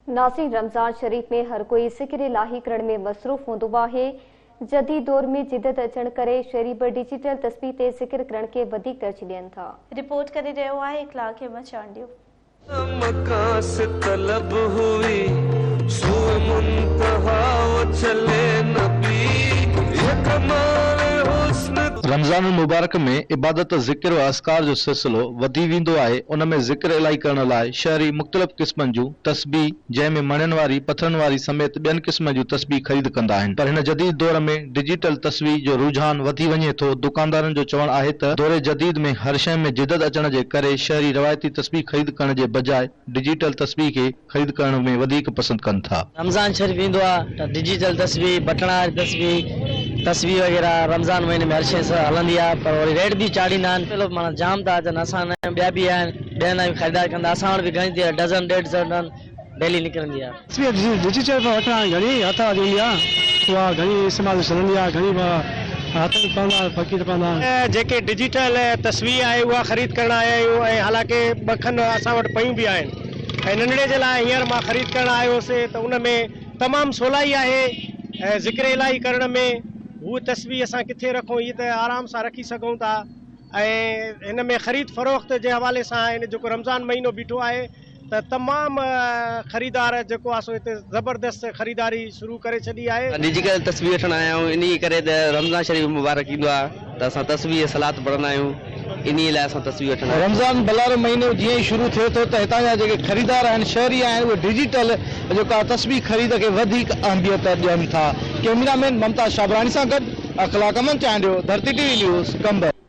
नाज़रीन, रमज़ान शरीफ़ में हर कोई ज़िक्र इलाही करण में मसरूफ़ हूंदो आहे। जदीद दौर में जिदत अचण करे शरीफ़ डिजिटल तस्बीह ते ज़िक्र करण के वधीक तरजीह ॾियनि था। रिपोर्ट करे रहियो आहे इख़लाक़ मचांडियो। मकां से तलब हुई सूए मुंतहा वो चले नबी ये कमाल हुस्न। रमज़ान मुबारक में इबादत ज़िक्र व अस्कार जो सिलसिलो वधी वेंदो आहे। उन में ज़िक्र इलाही करण लाइ शहरी मुख़्तलिफ़ क़िस्मनि जूं तस्बीह जंहिंमें मणनि वारी पथरनि वारी समेत ॿियनि क़िस्म जूं तस्बीह ख़रीद कंदा आहिनि। पर हिन जदीद दौर में डिजिटल तस्बीह जो रुझान वधी वञे थो। दुकानदारनि जो चवणु आहे त दौरे जदीद में हर शइ में जिदत अचण जे करे शहरी रवायती तस्बीह ख़रीद करण जे बजाए डिजिटल तस्बीह खे ख़रीद करण में वधीक पसंदि कनि था। रमज़ान शरीफ़ ईंदो आहे त डिजिटल तस्बीह बटण वारी तस्बीह वग़ैरह रमज़ान महीने में हर शइ हलंदी आहे, पर वरी रेट बि चाढ़ींदा आहिनि। पहिरियों माना जाम था अचनि, असां ॿिया बि आहिनि, ॿियनि बि ख़रीदारी कंदा। असां वटि बि घणी डज़न 1.5 डेली निकिरंदी आहे। तस्बीह डिजिटल में वठण घणी हथ हूंदी आहे, उहा घणी इस्तेमालु हलंदी आहे, घणी हथ पवंदा फ़क़ीर पवंदा। जेके डिजिटल तस्वीर आहे उहा ख़रीद करण आया आहियूं ऐं हालांकि ॿ खनि असां वटि पयूं बि आहिनि ऐं नंढड़े जे लाइ हींअर मां ख़रीद करण आयो हुउसि त उन में तमामु सवलाई आहे ऐं ज़िक्र इलाही करण में। हूअ तस्वीर असां किथे रखूं, हीअ त आराम सां रखी सघूं था ऐं हिन में ख़रीद फ़रोख्त जे हवाले सां हिन जेको रमज़ान महीनो बीठो आहे त तमामु ख़रीदार जेको आहे सो हिते ज़बरदस्त ख़रीदारी शुरू करे छॾी आहे। डिजिटल तस्वीर वठण आया आहियूं, इन करे त रमज़ान शरीफ़ मुबारक ईंदो आहे त असां तस्वीर सलात पढ़ंदा आहियूं, इन लाइ असां तस्वीर वठंदा आहियूं। रमज़ान बलारो महीनो जीअं ई शुरू थिए थो त हितां जा जेके ख़रीदार आहिनि, शहरी आहिनि, उहे डिजिटल जेका तस्बीह ख़रीद खे वधीक अहमियत ॾियनि था। कैमरामैन ममता शाबरानी सां गॾु इख़लाक़ मचांडियो, धरती टीवी न्यूज़ कंबर।